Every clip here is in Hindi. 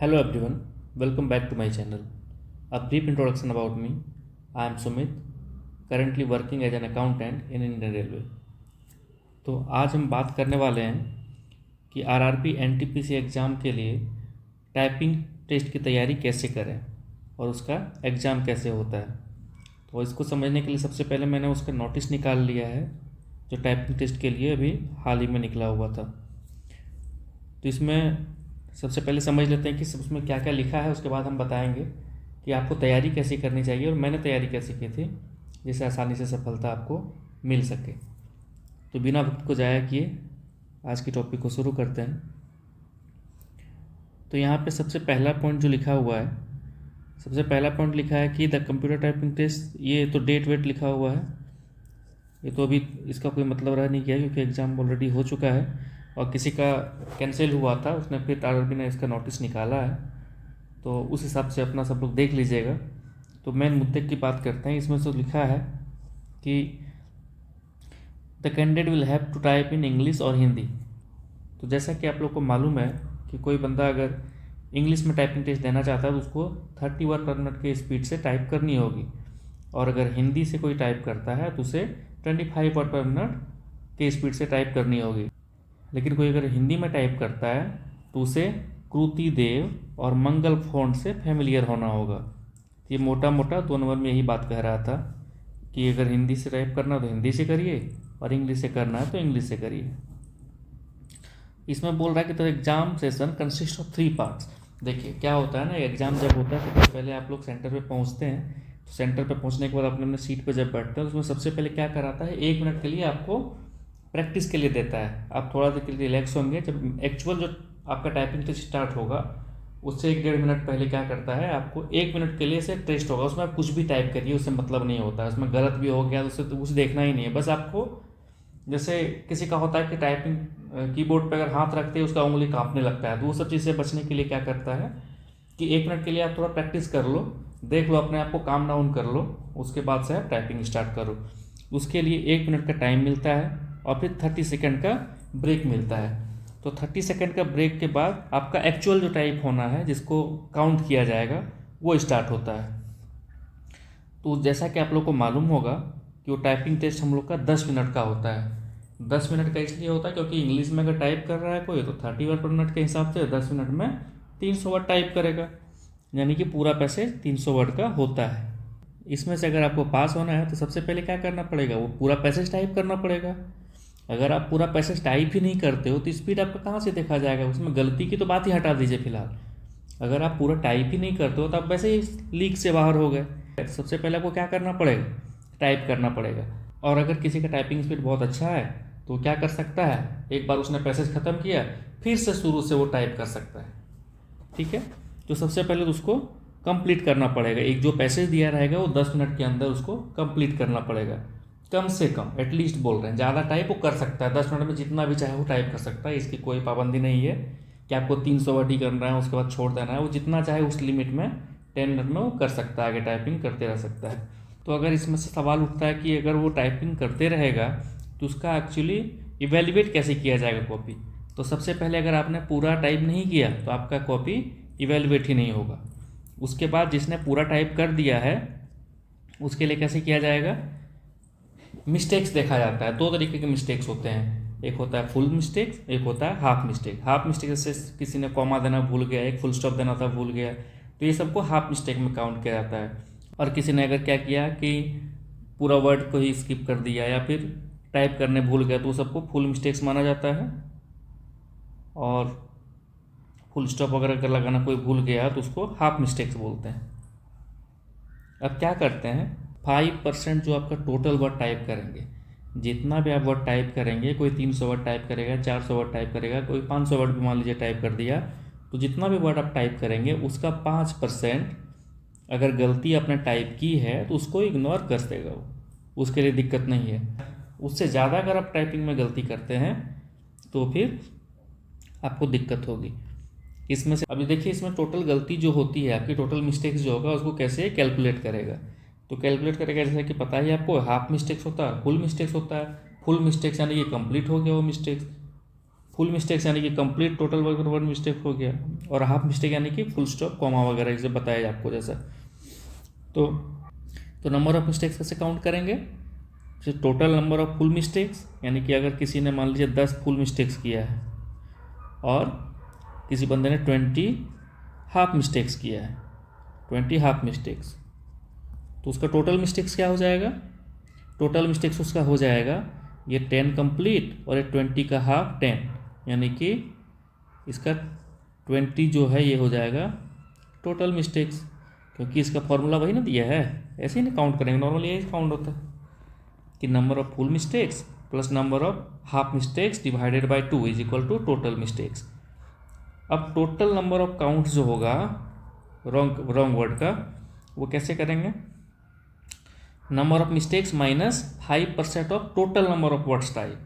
Hello everyone, welcome back to my channel. A brief introduction about me. I am Sumit, currently working as an accountant in Indian Railway. तो आज हम बात करने वाले हैं कि आरआरबी एनटीपीसी एग्ज़ाम के लिए टाइपिंग टेस्ट की तैयारी कैसे करें और उसका एग्ज़ाम कैसे होता है। तो इसको समझने के लिए सबसे पहले मैंने उसका नोटिस निकाल लिया है जो टाइपिंग टेस्ट के लिए अभी हाल ही में निकला हुआ था। तो इसमें सबसे पहले समझ लेते हैं कि उसमें क्या क्या लिखा है, उसके बाद हम बताएंगे कि आपको तैयारी कैसे करनी चाहिए और मैंने तैयारी कैसे की थी जिससे आसानी से सफलता आपको मिल सके। तो बिना वक्त को ज़ाया किए आज की टॉपिक को शुरू करते हैं। तो यहाँ पे सबसे पहला पॉइंट जो लिखा हुआ है, सबसे पहला पॉइंट लिखा है कि द कंप्यूटर टाइपिंग टेस्ट। ये तो डेट वेट लिखा हुआ है, ये तो अभी इसका कोई मतलब रह नहीं गया क्योंकि एग्ज़ाम ऑलरेडी हो चुका है और किसी का कैंसिल हुआ था, उसने फिर आरआरबी ने इसका नोटिस निकाला है। तो उस हिसाब से अपना सब लोग देख लीजिएगा। तो मेन मुद्दे की बात करते हैं। इसमें तो लिखा है कि the candidate will have to type in English और हिंदी। तो जैसा कि आप लोग को मालूम है कि कोई बंदा अगर इंग्लिश में टाइपिंग टेस्ट देना चाहता है तो उसको 30 वर्ड पर मिनट के स्पीड से टाइप करनी होगी, और अगर हिंदी से कोई टाइप करता है तो उसे 25 वर्ड पर मिनट के स्पीड से टाइप करनी होगी। लेकिन कोई अगर हिंदी में टाइप करता है तो उसे कृति देव और मंगल फ़ॉन्ट से फैमिलियर होना होगा। ये मोटा मोटा 2 नंबर में यही बात कह रहा था कि अगर हिंदी से टाइप करना है तो हिंदी से करिए और इंग्लिश से करना है तो इंग्लिश से करिए। इसमें बोल रहा है कि the exam session consist of 3 parts. देखिए क्या होता है ना, एग्ज़ाम जब होता है तो पहले आप लोग सेंटर पे पहुंचते हैं। तो सेंटर पे पहुंचने के बाद अपने सीट पे जब बैठते हैं तो उसमें सबसे पहले क्या कराता है, 1 मिनट के लिए आपको प्रैक्टिस के लिए देता है। आप थोड़ा देर के लिए रिलैक्स होंगे। जब एक्चुअल जो आपका टाइपिंग टेस्ट स्टार्ट होगा उससे 1-1.5 मिनट पहले क्या करता है, आपको 1 मिनट के लिए से टेस्ट होगा। उसमें आप कुछ भी टाइप करिए, उससे मतलब नहीं होता है। उसमें गलत भी हो गया तो उससे तो कुछ देखना ही नहीं है। बस आपको जैसे किसी का होता है कि टाइपिंग कीबोर्ड पर अगर हाथ रखते हैं उसका उंगली कांपने लगता है, तो वो सब चीज़ से बचने के लिए क्या करता है कि 1 मिनट के लिए आप थोड़ा प्रैक्टिस कर लो, देख लो, अपने आप को काम डाउन कर लो, उसके बाद से आप टाइपिंग स्टार्ट करो। उसके लिए 1 मिनट का टाइम मिलता है और फिर 30 सेकंड का ब्रेक मिलता है। तो 30 सेकंड का ब्रेक के बाद आपका एक्चुअल जो टाइप होना है जिसको काउंट किया जाएगा वो स्टार्ट होता है। तो जैसा कि आप लोग को मालूम होगा कि वो टाइपिंग टेस्ट हम लोग का 10 मिनट का होता है। 10 मिनट का इसलिए होता है क्योंकि इंग्लिश में अगर टाइप कर रहा है कोई तो 30 वर्ड पर मिनट के हिसाब से 10 मिनट में 300 वर्ड टाइप करेगा, यानी कि पूरा पैसेज 300 वर्ड का होता है। इसमें से अगर आपको पास होना है तो सबसे पहले क्या करना पड़ेगा, वो पूरा पैसेज टाइप करना पड़ेगा। अगर आप पूरा पैसेज टाइप ही नहीं करते हो तो स्पीड आपका कहाँ से देखा जाएगा। उसमें गलती की तो बात ही हटा दीजिए फिलहाल। अगर आप पूरा टाइप ही नहीं करते हो तो आप वैसे ही लीक से बाहर हो गए। सबसे पहले आपको क्या करना पड़ेगा, टाइप करना पड़ेगा। और अगर किसी का टाइपिंग स्पीड बहुत अच्छा है तो क्या कर सकता है, एक बार उसने पैसेज ख़त्म किया फिर से शुरू से वो टाइप कर सकता है। ठीक है, तो सबसे पहले तो उसको कंप्लीट करना पड़ेगा। एक जो पैसेज दिया रहेगा वो 10 मिनट के अंदर उसको कंप्लीट करना पड़ेगा, कम से कम। एटलीस्ट बोल रहे हैं, ज़्यादा टाइप वो कर सकता है, 10 मिनट में जितना भी चाहे वो टाइप कर सकता है। इसकी कोई पाबंदी नहीं है कि आपको 300 वर्ड ही करना है उसके बाद छोड़ देना है। वो जितना चाहे उस लिमिट में 10 मिनट में वो कर सकता है, आगे टाइपिंग करते रह सकता है। तो अगर इसमें से सवाल उठता है कि अगर वो टाइपिंग करते रहेगा तो उसका एक्चुअली इवेल्युएट कैसे किया जाएगा कॉपी। तो सबसे पहले अगर आपने पूरा टाइप नहीं किया तो आपका कॉपी इवेल्युएट ही नहीं होगा। उसके बाद जिसने पूरा टाइप कर दिया है उसके लिए कैसे किया जाएगा, मिस्टेक्स देखा जाता है। 2 तरीके के मिस्टेक्स होते हैं, एक होता है फुल मिस्टेक्स, एक होता है हाफ मिस्टेक। हाफ मिस्टेक जैसे किसी ने कॉमा देना भूल गया, एक फुल स्टॉप देना था भूल गया, तो ये सबको हाफ मिस्टेक में काउंट किया जाता है। और किसी ने अगर क्या किया कि पूरा वर्ड को ही स्किप कर दिया या फिर टाइप करने भूल गया तो वो सबको फुल मिस्टेक्स माना जाता है। और फुल स्टॉप वगैरह अगर लगाना कोई भूल गया तो उसको हाफ मिस्टेक्स बोलते हैं। अब क्या करते हैं, 5% जो आपका टोटल वर्ड टाइप करेंगे, जितना भी आप वर्ड टाइप करेंगे, कोई 300 वर्ड टाइप करेगा, 400 वर्ड टाइप करेगा, कोई 500 वर्ड भी मान लीजिए टाइप कर दिया, तो जितना भी वर्ड आप टाइप करेंगे उसका 5% अगर गलती आपने टाइप की है तो उसको इग्नोर कर देगा वो, उसके लिए दिक्कत नहीं है। उससे ज़्यादा अगर आप टाइपिंग में गलती करते हैं तो फिर आपको दिक्कत होगी। इसमें से अभी देखिए, इसमें टोटल गलती जो होती है आपकी, टोटल मिस्टेक्स जो होगा उसको कैसे कैलकुलेट करेगा। तो कैलकुलेट करेगा जैसे कि पता ही आपको, हाफ मिस्टेक्स होता है, फुल मिस्टेक्स होता है। फुल मिस्टेक्स यानी कि कंप्लीट हो गया वो मिस्टेक्स, फुल मिस्टेक्स यानी कि कंप्लीट टोटल वर्ड मिस्टेक हो गया, और हाफ मिस्टेक यानी कि फुल स्टॉप कॉमा वगैरह जैसे बताया आपको जैसा। तो नंबर ऑफ मिस्टेक्स कैसे काउंट करेंगे? जैसे total number of full mistakes, यानी कि अगर किसी ने मान लीजिए 10 फुल मिस्टेक्स किया है और किसी बंदे ने 20 हाफ मिस्टेक्स किया है, 20 हाफ मिस्टेक्स, तो उसका टोटल मिस्टेक्स क्या हो जाएगा? टोटल मिस्टेक्स उसका हो जाएगा ये 10 कंप्लीट और ये 20 का हाफ 10, यानी कि इसका 20 जो है ये हो जाएगा टोटल मिस्टेक्स, क्योंकि इसका फॉर्मूला वही ना दिया है, ऐसे ही नहीं काउंट करेंगे, नॉर्मली यही काउंट होता है कि number of full mistakes plus number of half mistakes divided by 2 is equal to total mistakes. अब टोटल नंबर ऑफ काउंट जो होगा रॉन्ग वर्ड का, वो कैसे करेंगे? Number of mistakes minus 5% of total number of words type,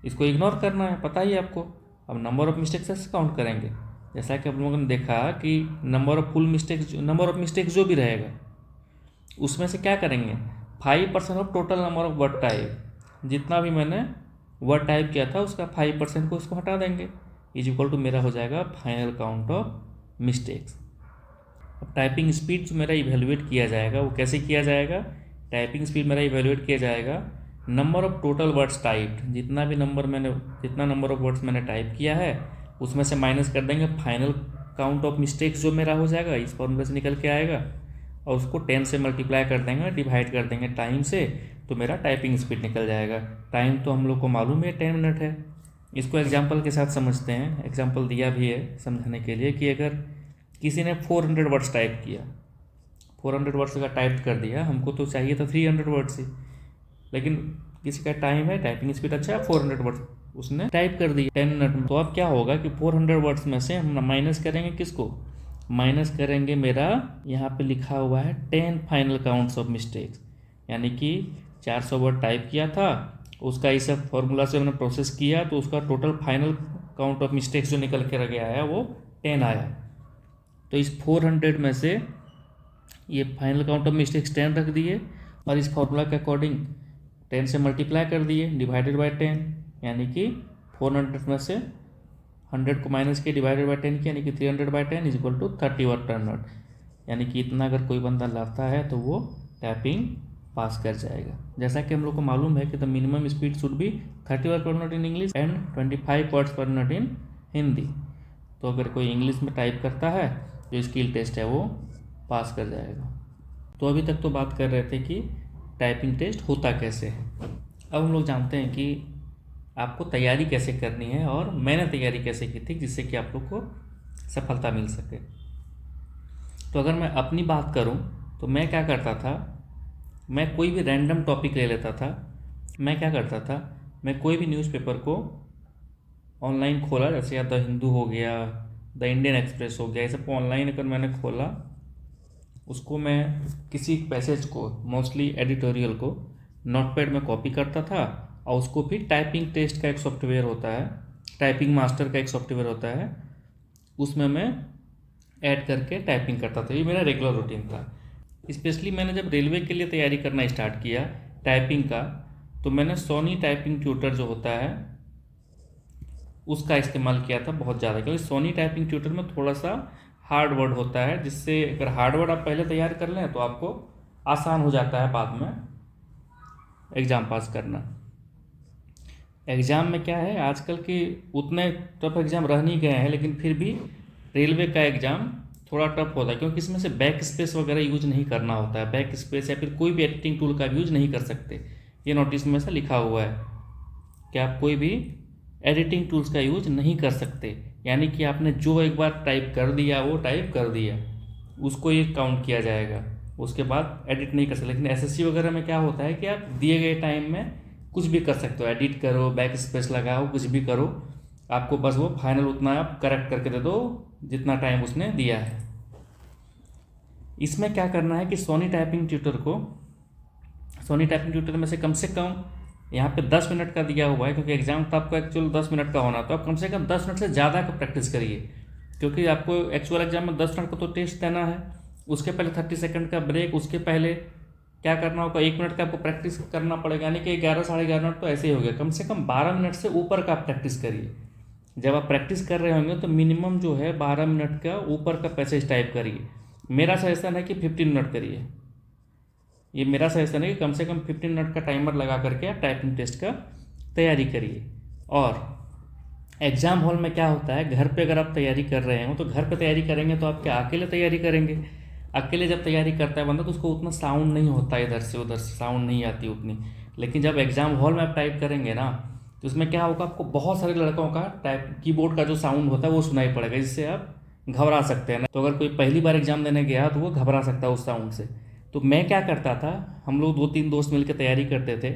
इसको इग्नोर करना है, पता ही आपको। अब नंबर ऑफ मिस्टेक्स कैसे काउंट करेंगे? जैसा कि आप लोगों ने देखा कि नंबर ऑफ मिस्टेक्स जो भी रहेगा उसमें से क्या करेंगे? 5% of total number of word type, जितना भी मैंने वर्ड टाइप किया था उसका 5% को उसको हटा देंगे, इज इक्वल टू मेरा हो जाएगा फाइनल काउंट ऑफ मिस्टेक्स। अब टाइपिंग स्पीड जो मेरा इवेलुएट किया जाएगा वो कैसे किया जाएगा? टाइपिंग स्पीड मेरा इवेलुएट किया जाएगा number of total words type, जितना नंबर ऑफ वर्ड्स मैंने टाइप किया है उसमें से माइनस कर देंगे फाइनल काउंट ऑफ मिस्टेक्स जो मेरा हो जाएगा, इस फॉर्मूले से निकल के आएगा, और उसको 10 से मल्टीप्लाई कर देंगे, डिवाइड कर देंगे टाइम से, तो मेरा टाइपिंग स्पीड निकल जाएगा। टाइम तो हम लोग को मालूम है 10 मिनट है। इसको एग्जाम्पल के साथ समझते हैं, एग्जाम्पल दिया भी है समझाने के लिए कि अगर किसी ने 400 वर्ड्स टाइप किया, 400 वर्ड्स का टाइप कर दिया, हमको तो चाहिए था 300 वर्ड्स ही, लेकिन किसी का टाइम है, टाइपिंग स्पीड अच्छा है, 400 वर्ड्स उसने टाइप कर दिया 10 मिनट में। तो अब क्या होगा कि 400 वर्ड्स में से हम माइनस करेंगे किसको? माइनस करेंगे मेरा यहाँ पे लिखा हुआ है 10 फाइनल काउंट्स ऑफ मिस्टेक्स, यानी कि 400 वर्ड टाइप किया था, उसका इस फॉर्मूला से मैंने प्रोसेस किया तो उसका total final count of mistakes जो निकल के रह गया है वो 10 आया। तो इस 400 में से ये फाइनल काउंट ऑफ मिस्टेक्स 10 रख दिए और इस फॉर्मूला के अकॉर्डिंग 10 से मल्टीप्लाई कर दिए डिवाइडेड बाय 10, यानी कि 400 में से 100 को माइनस किया डिवाइडेड बाय 10 किया, यानी कि 300 by 10 is equal to 30 word पर मिनट, यानी कि इतना अगर कोई बंदा लाता है तो वो टाइपिंग पास कर जाएगा। जैसा कि हम लोग को मालूम है कि the minimum speed should be 30 word पर minute in English and 25 words पर मिनट इन हिंदी। तो अगर कोई इंग्लिश में टाइप करता है जो स्किल टेस्ट है वो पास कर जाएगा। तो अभी तक तो बात कर रहे थे कि टाइपिंग टेस्ट होता कैसे है। अब हम लोग जानते हैं कि आपको तैयारी कैसे करनी है और मैंने तैयारी कैसे की थी जिससे कि आप लोग को सफलता मिल सके। तो अगर मैं अपनी बात करूं तो मैं क्या करता था, मैं कोई भी रैंडम टॉपिक ले लेता था। मैं क्या करता था, मैं कोई भी न्यूज़पेपर को ऑनलाइन खोला, जैसे द हिंदू हो गया, द इंडियन एक्सप्रेस हो गया, ये सब ऑनलाइन अगर मैंने खोला, उसको मैं किसी पैसेज को, मोस्टली एडिटोरियल को, नोटपैड में कॉपी करता था और उसको भी टाइपिंग टेस्ट का एक सॉफ्टवेयर होता है, टाइपिंग मास्टर का एक सॉफ्टवेयर होता है, उसमें मैं ऐड करके टाइपिंग करता था। ये मेरा रेगुलर रूटीन था। स्पेशली मैंने जब रेलवे के लिए तैयारी करना स्टार्ट किया टाइपिंग का, तो मैंने सोनी टाइपिंग ट्यूटर जो होता है उसका इस्तेमाल किया था बहुत ज़्यादा, क्योंकि सोनी टाइपिंग ट्यूटर में थोड़ा सा हार्ड वर्ड होता है, जिससे अगर हार्ड वर्ड आप पहले तैयार कर लें तो आपको आसान हो जाता है बाद में एग्ज़ाम पास करना। एग्ज़ाम में क्या है, आजकल के उतने टफ एग्ज़ाम रह नहीं गए हैं, लेकिन फिर भी रेलवे का एग्ज़ाम थोड़ा टफ होता है, क्योंकि इसमें से बैक स्पेस वगैरह यूज नहीं करना होता है। बैक स्पेस या फिर कोई भी एडिटिंग टूल का यूज नहीं कर सकते। ये नोटिस में से लिखा हुआ है कि आप कोई भी एडिटिंग टूल्स का यूज नहीं कर सकते, यानी कि आपने जो एक बार टाइप कर दिया वो टाइप कर दिया, उसको ये काउंट किया जाएगा, उसके बाद एडिट नहीं कर सकते। लेकिन एसएससी वगैरह में क्या होता है कि आप दिए गए टाइम में कुछ भी कर सकते हो, एडिट करो, बैक स्पेस लगाओ, कुछ भी करो, आपको बस वो फाइनल उतना आप करेक्ट करके दे दो जितना टाइम उसने दिया है। इसमें क्या करना है कि सोनी टाइपिंग ट्यूटर में से कम यहाँ पे 10 मिनट का दिया हुआ है, क्योंकि एग्जाम तो आपको एक्चुअल 10 मिनट का होना, तो आप कम से कम 10 मिनट से ज़्यादा का प्रैक्टिस करिए, क्योंकि आपको एक्चुअल एग्जाम में 10 मिनट का तो टेस्ट देना है, उसके पहले 30 सेकंड का ब्रेक, उसके पहले क्या करना होगा, 1 मिनट का आपको प्रैक्टिस करना पड़ेगा, यानी कि 11 साढ़े 11 मिनट तो ऐसे ही हो गया। कम से कम 12 मिनट से ऊपर का आप प्रैक्टिस करिए। जब आप प्रैक्टिस कर रहे होंगे तो मिनिमम जो है 12 मिनट का ऊपर का पैसेज टाइप करिए। मेरा सजेशन है कि 15 मिनट करिए। ये मेरा सजेशन है कि कम से कम 15 मिनट का टाइमर लगा करके आप टाइपिंग टेस्ट का तैयारी करिए। और एग्ज़ाम हॉल में क्या होता है, घर पे अगर आप तैयारी कर रहे हो तो घर पे तैयारी करेंगे तो आप क्या अकेले तैयारी करेंगे? अकेले जब तैयारी करता है बंदा तो उसको उतना साउंड नहीं होता, इधर से उधर से साउंड नहीं आती उतनी। लेकिन जब एग्ज़ाम हॉल में आप टाइप करेंगे ना तो उसमें क्या होगा, आपको बहुत सारे लड़कों का टाइप कीबोर्ड का जो साउंड होता है वो सुनाई पड़ेगा, जिससे आप घबरा सकते हैं ना। तो अगर कोई पहली बार एग्ज़ाम देने गया तो वो घबरा सकता है उस साउंड से। तो मैं क्या करता था, हम लोग 2-3 दोस्त मिलकर तैयारी करते थे,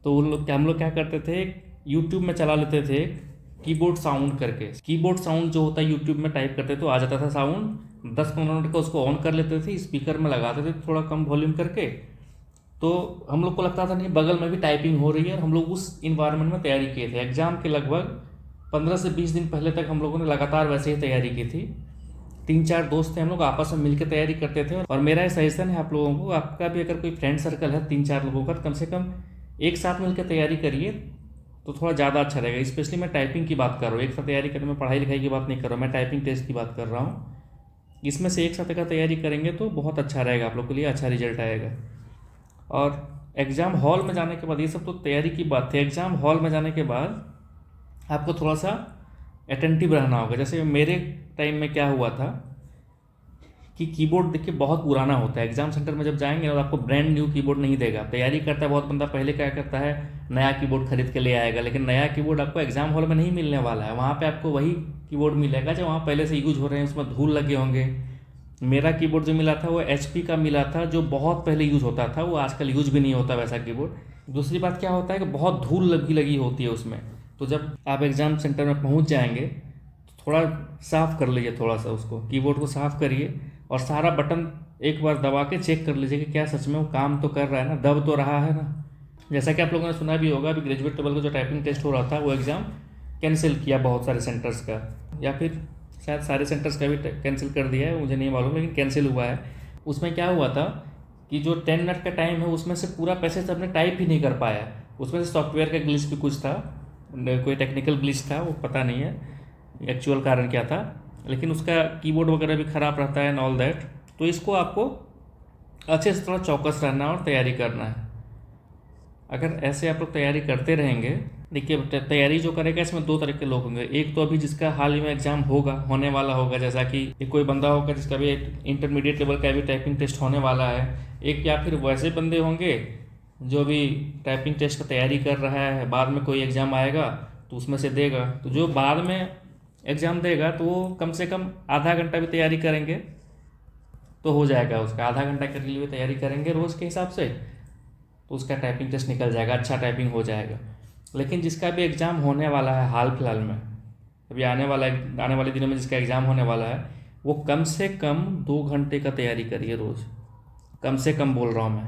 तो हम लोग क्या करते थे, यूट्यूब में चला लेते थे कीबोर्ड साउंड करके। कीबोर्ड साउंड जो होता है यूट्यूब में टाइप करते तो आ जाता था साउंड, 10-15 मिनट का उसको ऑन कर लेते थे, स्पीकर में लगाते थे थोड़ा कम वॉल्यूम करके। तो हम लोग को लगता था नहीं बगल में भी टाइपिंग हो रही है, और हम लोग उस इन्वायरमेंट में तैयारी किए थे। एग्ज़ाम के लगभग 15 से 20 दिन पहले तक हम लोगों ने लगातार वैसे ही तैयारी की थी। 3-4 दोस्त थे, हम लोग आपस में मिलकर तैयारी करते थे। और मेरा ये सजेशन है आप लोगों को, आपका भी अगर कोई फ्रेंड सर्कल है 3-4 लोगों का, कम से कम एक साथ मिलकर तैयारी करिए तो थोड़ा ज़्यादा अच्छा रहेगा। स्पेशली मैं टाइपिंग की बात कर रहा हूँ, एक साथ तैयारी करने में पढ़ाई लिखाई की बात नहीं कर रहा हूँ, मैं टाइपिंग टेस्ट की बात कर रहा हूँ। इसमें से एक साथ अगर तैयारी करेंगे तो बहुत अच्छा रहेगा, आप लोग के लिए अच्छा रिजल्ट आएगा। और एग्ज़ाम हॉल में जाने के बाद, ये सब तो तैयारी की बात थी, एग्ज़ाम हॉल में जाने के बाद आपको थोड़ा सा अटेंटिव रहना होगा। जैसे मेरे टाइम में क्या हुआ था कि कीबोर्ड देखिए बहुत पुराना होता है। एग्जाम सेंटर में जब जाएंगे और आपको ब्रांड न्यू कीबोर्ड नहीं देगा। तैयारी करता है बहुत बंदा, पहले क्या करता है नया कीबोर्ड खरीद के ले आएगा, लेकिन नया कीबोर्ड आपको एग्जाम हॉल में नहीं मिलने वाला है। वहाँ पे आपको वही कीबोर्ड मिलेगा जो वहाँ पहले से यूज हो रहे हैं, उसमें धूल लगे होंगे। मेरा कीबोर्ड जो मिला था वो HP का मिला था, जो बहुत पहले यूज़ होता था, वो आजकल यूज भी नहीं होता वैसा कीबोर्ड। दूसरी बात क्या होता है कि बहुत धूल लगी होती है उसमें। तो जब आप एग्ज़ाम सेंटर में पहुँच जाएंगे तो थोड़ा साफ़ कर लीजिए, थोड़ा सा उसको कीबोर्ड को साफ़ करिए और सारा बटन एक बार दबा के चेक कर लीजिए कि क्या सच में वो काम तो कर रहा है ना, दब तो रहा है ना। जैसा कि आप लोगों ने सुना भी होगा, अभी ग्रेजुएट लेवल का जो टाइपिंग टेस्ट हो रहा था वो एग्ज़ाम कैंसिल किया बहुत सारे सेंटर्स का, या फिर शायद सारे सेंटर्स का भी कैंसिल कर दिया है, मुझे नहीं मालूम, लेकिन कैंसिल हुआ है। उसमें क्या हुआ था कि जो 10 मिनट का टाइम है उसमें से पूरा पैसेज हमने टाइप ही नहीं कर पाया। उसमें से सॉफ्टवेयर का ग्लिच भी कुछ था, कोई टेक्निकल ग्लिच था, वो पता नहीं है एक्चुअल कारण क्या था, लेकिन उसका कीबोर्ड वगैरह भी ख़राब रहता है एंड ऑल दैट। तो इसको आपको अच्छे से थोड़ा चौकस रहना है और तैयारी करना है। अगर ऐसे आप लोग तैयारी करते रहेंगे, देखिए तैयारी जो करेगा इसमें 2 तरह के लोग होंगे। एक तो अभी जिसका हाल ही में एग्ज़ाम होने वाला होगा, जैसा कि कोई बंदा होगा जिसका भी इंटरमीडिएट लेवल का भी टाइपिंग टेस्ट होने वाला है। एक या फिर वैसे बंदे होंगे जो भी टाइपिंग टेस्ट का तैयारी कर रहा है, बाद में कोई एग्ज़ाम आएगा तो उसमें से देगा। तो जो बाद में एग्ज़ाम देगा तो वो कम से कम आधा घंटा भी तैयारी करेंगे तो हो जाएगा उसका। आधा घंटा के लिए भी तैयारी करेंगे रोज़ के हिसाब से तो उसका टाइपिंग टेस्ट निकल जाएगा, अच्छा टाइपिंग हो जाएगा। लेकिन जिसका भी एग्ज़ाम होने वाला है हाल फिलहाल में, अभी आने वाले दिनों में जिसका एग्ज़ाम होने वाला है, वो कम से कम 2 घंटे का तैयारी करिए रोज़। कम से कम बोल रहा हूँ मैं,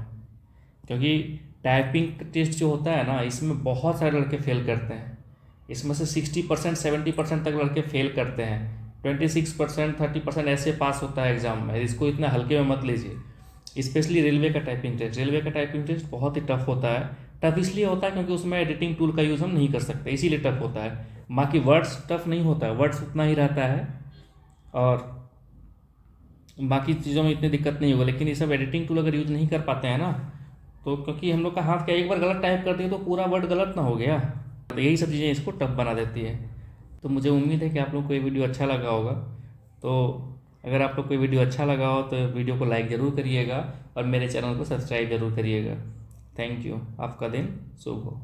क्योंकि टाइपिंग टेस्ट जो होता है ना, इसमें बहुत सारे लड़के फेल करते हैं। इसमें से 60% 70% तक लड़के फेल करते हैं, 26% 30% ऐसे पास होता है एग्ज़ाम में। इसको इतना हल्के में मत लीजिए। स्पेशली रेलवे का टाइपिंग टेस्ट बहुत ही टफ होता है। टफ इसलिए होता है क्योंकि उसमें एडिटिंग टूल का यूज़ हम नहीं कर सकते, इसीलिए टफ होता है। बाकी वर्ड्स टफ नहीं होता है, वर्ड्स उतना ही रहता है और बाकी चीज़ों में इतनी दिक्कत नहीं होगा। लेकिन ये सब एडिटिंग टूल अगर यूज़ नहीं कर पाते हैं ना, तो क्योंकि हम लोग का हाथ क्या एक बार गलत टाइप कर दिया तो पूरा वर्ड गलत ना हो गया, तो यही सब चीज़ें इसको टफ बना देती है। तो मुझे उम्मीद है कि आप लोग को ये वीडियो अच्छा लगा होगा। तो अगर आप लोग को ये वीडियो अच्छा लगा हो तो वीडियो को लाइक ज़रूर करिएगा और मेरे चैनल को सब्सक्राइब ज़रूर करिएगा। Thank you. आपका दिन शुभ हो।